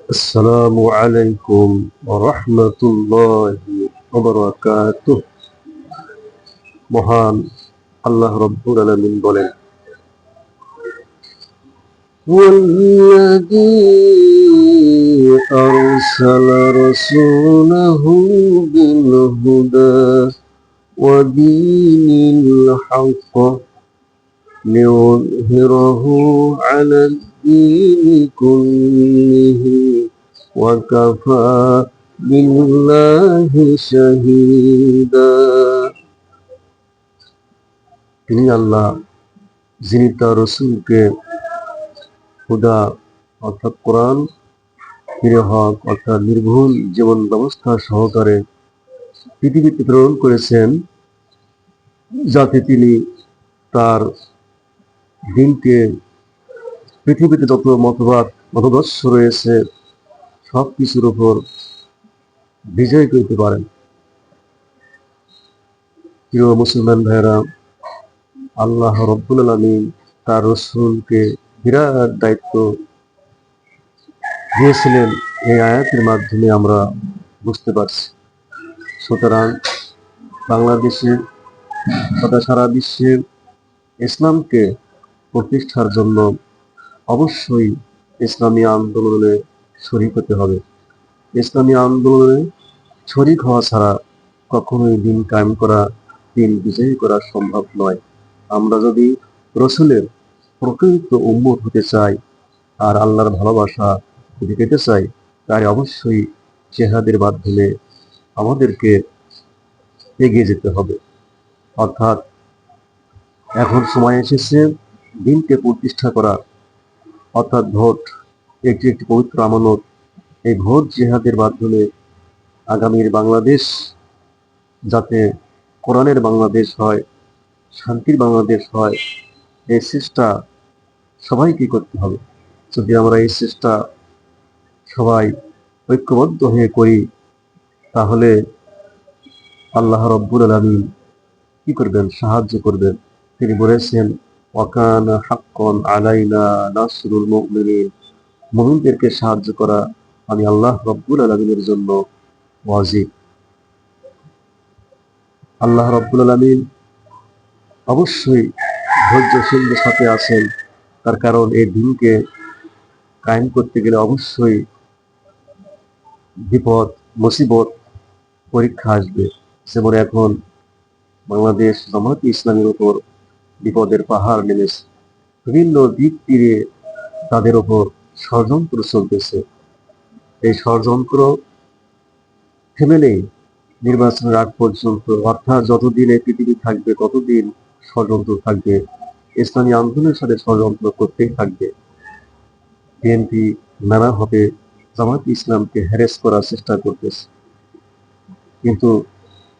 আসসালামু আলাইকুম ওয়া রাহমাতুল্লাহি ওয়া বারাকাতুহু। মহান আল্লাহ রাব্বুল আলামিন বলেন, ওয়াল্লাযী আরসালা রাসূলাহু বিল হুদা ওয়া দীনিল হক লিইয়ুযহিরাহু আলাদ দীনি কুল্লিহি ওয়া কাফা বিল্লাহি শাহীদা। তিনি আল্লাহ, যিনি তার রসূলকে হুদা অর্থাৎ কোরআন, হক অর্থাৎ নির্ভুল জীবন ব্যবস্থা সহকারে পৃথিবীতে প্রেরণ করেছেন, যাতে তিনি তার দিনকে পৃথিবীতে যত মতদর্শ রয়েছে সব কিছুর উপর বিজয় করতে পারেন। প্রিয় মুসলমান ভাইরা, আল্লাহ রব্বুল আলামিন তার রসূলকে বিরাট দায়িত্ব দিয়েছিলেন, এই আয়াতের মাধ্যমে আমরা বুঝতে পারছি। সুতরাং বাংলাদেশে তথা সারা বিশ্বে ইসলামকে প্রতিষ্ঠার জন্য অবশ্যই ইসলামী আন্দোলনে শরীক হতে হবে। ইসলামী আন্দোলনে শরীক হওয়া ছাড়া কখনোই দিন কায়েম করা, দিন বিজয়ী করা সম্ভব নয়। আমরা যদি রসুলের প্রকৃত উম্মত হতে চাই আর আল্লাহর ভালোবাসা যদি পেতে চাই, তাই অবশ্যই জিহাদের মাধ্যমে আমাদেরকে এগিয়ে যেতে হবে। অর্থাৎ এখন সময় এসেছে দিনকে প্রতিষ্ঠা করা, অর্থাৎ ভোট একটি একটি পবিত্র আমানত। এই ভোট জিহাদের মাধ্যমে আগামীর বাংলাদেশ যাতে কোরআনের বাংলাদেশ হয়, শান্তির বাংলাদেশ হয়, এই চেষ্টা সবাইকে করতে হবে। যদি আমরা এই চেষ্টা সবাই ঐক্যবদ্ধ হয়ে করি, তাহলে আল্লাহ রব্বুল আলামিন কি করবেন? সাহায্য করবেন। তিনি বলেছেন, ওয়াকানা হাক্কান আলাইনা নাসরুল মুমিনিন, মুমিনদেরকে সাহায্য করা আমি আল্লাহ রব্বুল আলামিনের জন্য ওয়াজিব। আল্লাহ রব্বুল আলামিন অবশ্যই ধৈর্যশীলদের সাথে আছেন, তার কারণ এই দিনকে কায়েম করতে গেলে অবশ্যই বিপদ, মুসিবত, পরীক্ষা আসবে। যেমন এখন বাংলাদেশ জামায়াতে ইসলামের উপর বিপদের পাহাড় নেমেছে। বিভিন্ন দিক তীরে তাদের উপর ষড়যন্ত্র চলতেছে। এই ষড়যন্ত্র থেমে নেই নির্বাচনের আগ পর্যন্ত, অর্থাৎ যতদিন এই পৃথিবী থাকবে ততদিন ষড়যন্ত্র থাকবে। ইসলামী আন্দোলনের সাথে ষড়যন্ত্র করতেই থাকবে। বিএনপি নানাভাবে জামায়াতে ইসলামকে হ্যারেস করার চেষ্টা করতেছে, কিন্তু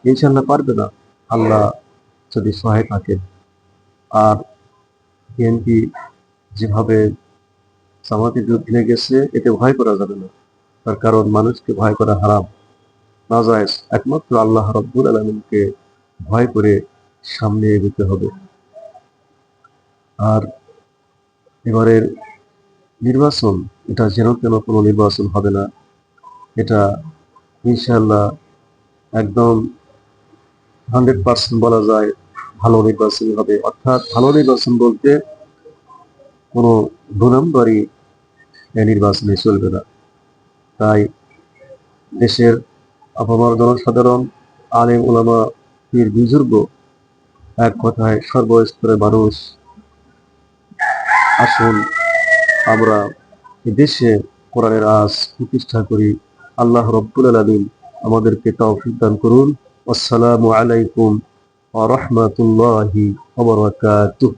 ইনশাল্লাহ পারবে না, আল্লাহ যদি সহায় থাকে। আর বিএনপি যেভাবে জামায়াতের বিরুদ্ধে গেছে, এতে ভয় করা যাবে না। তার কারণ মানুষকে ভয় করা হারাম, নাজায়েজ। একমাত্র আল্লাহ রব্বুল আলামিনকে ভয় করে সামনে এগোতে হবে। আর এবারের নির্বাচন, এটা যেন তেন কোনো নির্বাচন হবে না। এটা ইনশাআল্লাহ একদম 100% বলা যায় ভালো নির্বাচন হবে। অর্থাৎ ভালো নির্বাচন বলতে কোনো 2 নম্বরই নির্বাচনে চলবে না। তাই দেশের আপামর জনসাধারণ, আলেম ওলামা, পীর বুজুর্গ, এক কথায় সর্বস্তরের মানুষ, আসুন আমরা দেশে কোরআনের আজ প্রতিষ্ঠা করি। আল্লাহ রব্বুল আলামিন আমাদেরকে তৌফিক দান করুন। আসসালামু আলাইকুম ওয়া রাহমাতুল্লাহি ওয়া বারাকাতুহু।